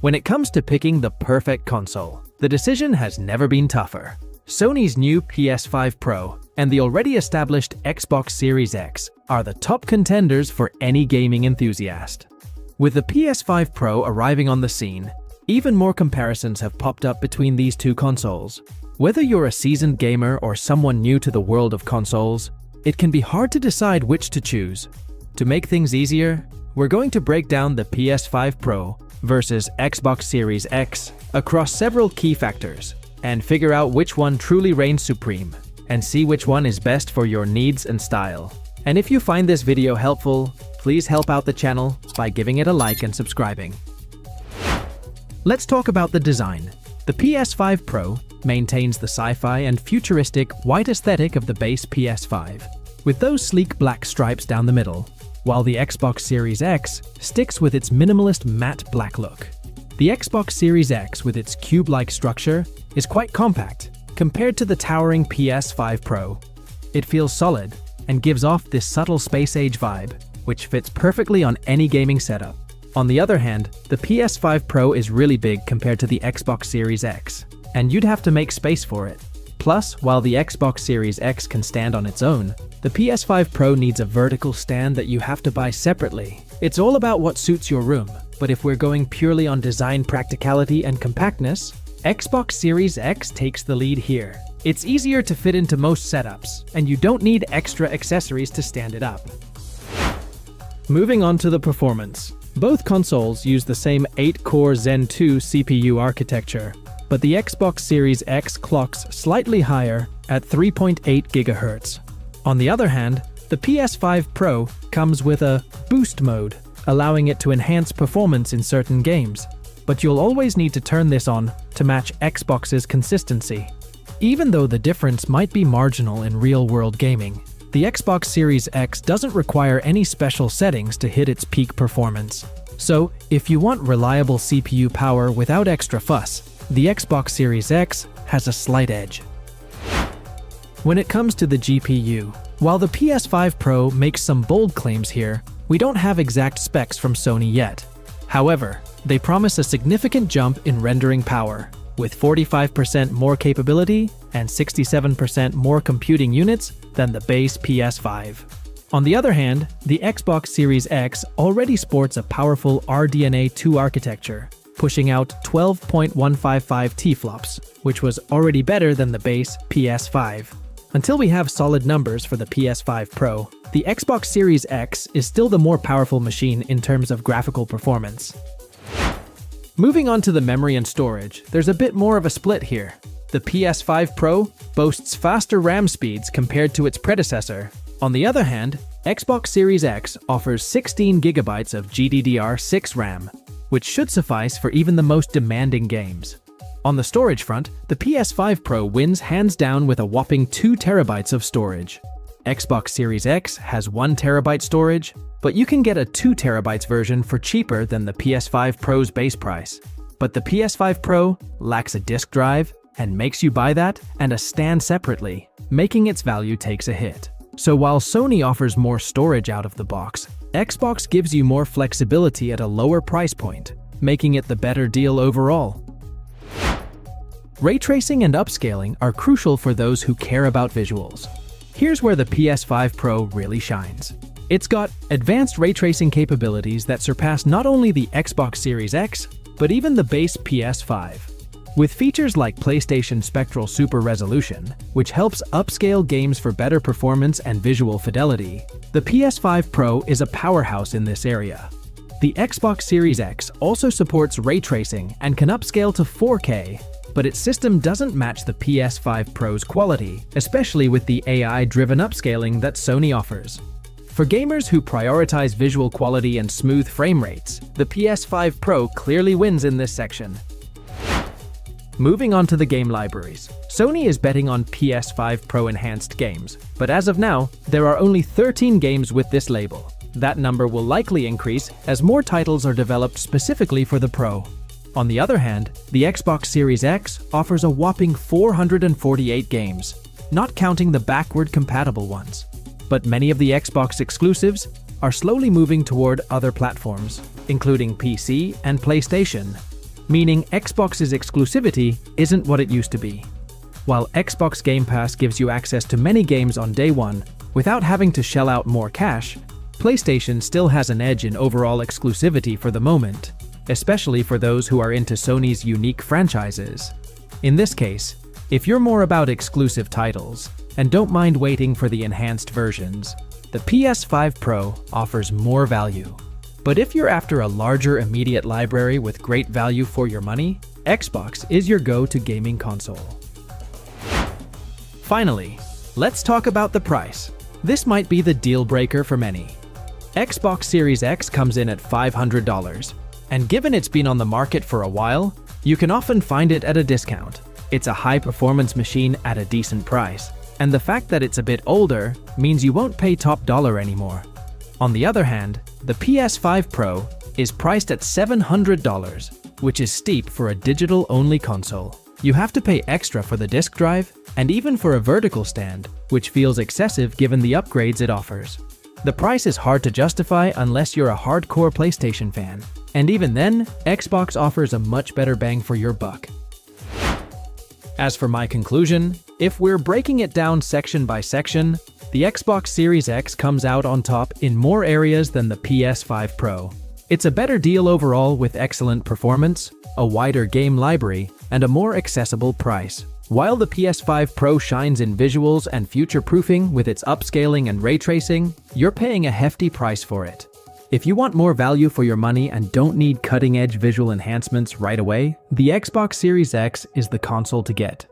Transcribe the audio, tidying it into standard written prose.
When it comes to picking the perfect console, the decision has never been tougher. Sony's new PS5 Pro and the already established Xbox Series X are the top contenders for any gaming enthusiast. With the PS5 Pro arriving on the scene, even more comparisons have popped up between these two consoles. Whether you're a seasoned gamer or someone new to the world of consoles, it can be hard to decide which to choose. To make things easier, we're going to break down the PS5 Pro versus Xbox Series X across several key factors and figure out which one truly reigns supreme and see which one is best for your needs and style. And if you find this video helpful, please help out the channel by giving it a like and subscribing. Let's talk about the design. The PS5 Pro maintains the sci-fi and futuristic white aesthetic of the base PS5, with those sleek black stripes down the middle, while the Xbox Series X sticks with its minimalist matte black look. The Xbox Series X, with its cube-like structure, is quite compact compared to the towering PS5 Pro. It feels solid and gives off this subtle space-age vibe, which fits perfectly on any gaming setup. On the other hand, the PS5 Pro is really big compared to the Xbox Series X, and you'd have to make space for it. Plus, while the Xbox Series X can stand on its own, the PS5 Pro needs a vertical stand that you have to buy separately. It's all about what suits your room, but if we're going purely on design practicality and compactness, Xbox Series X takes the lead here. It's easier to fit into most setups, and you don't need extra accessories to stand it up. Moving on to the performance. Both consoles use the same 8-core Zen 2 CPU architecture, but the Xbox Series X clocks slightly higher at 3.8 GHz. On the other hand, the PS5 Pro comes with a boost mode, allowing it to enhance performance in certain games, but you'll always need to turn this on to match Xbox's consistency. Even though the difference might be marginal in real-world gaming, the Xbox Series X doesn't require any special settings to hit its peak performance. So, if you want reliable CPU power without extra fuss, the Xbox Series X has a slight edge. When it comes to the GPU, while the PS5 Pro makes some bold claims here, we don't have exact specs from Sony yet. However, they promise a significant jump in rendering power, with 45% more capability and 67% more computing units than the base PS5. On the other hand, the Xbox Series X already sports a powerful RDNA 2 architecture, pushing out 12.155 teraflops, which was already better than the base PS5. Until we have solid numbers for the PS5 Pro, the Xbox Series X is still the more powerful machine in terms of graphical performance. Moving on to the memory and storage, there's a bit more of a split here. The PS5 Pro boasts faster RAM speeds compared to its predecessor. On the other hand, Xbox Series X offers 16 GB of GDDR6 RAM, which should suffice for even the most demanding games. On the storage front, the PS5 Pro wins hands down with a whopping 2 TB of storage. Xbox Series X has 1 TB storage, but you can get a 2 TB version for cheaper than the PS5 Pro's base price. But the PS5 Pro lacks a disk drive and makes you buy that and a stand separately, making its value takes a hit. So while Sony offers more storage out of the box, Xbox gives you more flexibility at a lower price point, making it the better deal overall. Ray tracing and upscaling are crucial for those who care about visuals. Here's where the PS5 Pro really shines. It's got advanced ray tracing capabilities that surpass not only the Xbox Series X, but even the base PS5. With features like PlayStation Spectral Super Resolution, which helps upscale games for better performance and visual fidelity, the PS5 Pro is a powerhouse in this area. The Xbox Series X also supports ray tracing and can upscale to 4K, but its system doesn't match the PS5 Pro's quality, especially with the AI-driven upscaling that Sony offers. For gamers who prioritize visual quality and smooth frame rates, the PS5 Pro clearly wins in this section. Moving on to the game libraries. Sony is betting on PS5 Pro enhanced games, but as of now, there are only 13 games with this label. That number will likely increase as more titles are developed specifically for the Pro. On the other hand, the Xbox Series X offers a whopping 448 games, not counting the backward compatible ones. But many of the Xbox exclusives are slowly moving toward other platforms, including PC and PlayStation. meaning Xbox's exclusivity isn't what it used to be. While Xbox Game Pass gives you access to many games on day one without having to shell out more cash, PlayStation still has an edge in overall exclusivity for the moment, especially for those who are into Sony's unique franchises. In this case, if you're more about exclusive titles and don't mind waiting for the enhanced versions, the PS5 Pro offers more value. But if you're after a larger immediate library with great value for your money, Xbox is your go-to gaming console. Finally, let's talk about the price. This might be the deal breaker for many. Xbox Series X comes in at $500, and given it's been on the market for a while, you can often find it at a discount. It's a high-performance machine at a decent price, and the fact that it's a bit older means you won't pay top dollar anymore. On the other hand, the PS5 Pro is priced at $700, which is steep for a digital-only console. You have to pay extra for the disk drive, and even for a vertical stand, which feels excessive given the upgrades it offers. The price is hard to justify unless you're a hardcore PlayStation fan, and even then, Xbox offers a much better bang for your buck. As for my conclusion, if we're breaking it down section by section, the Xbox Series X comes out on top in more areas than the PS5 Pro. It's a better deal overall with excellent performance, a wider game library, and a more accessible price. While the PS5 Pro shines in visuals and future-proofing with its upscaling and ray tracing, you're paying a hefty price for it. If you want more value for your money and don't need cutting-edge visual enhancements right away, the Xbox Series X is the console to get.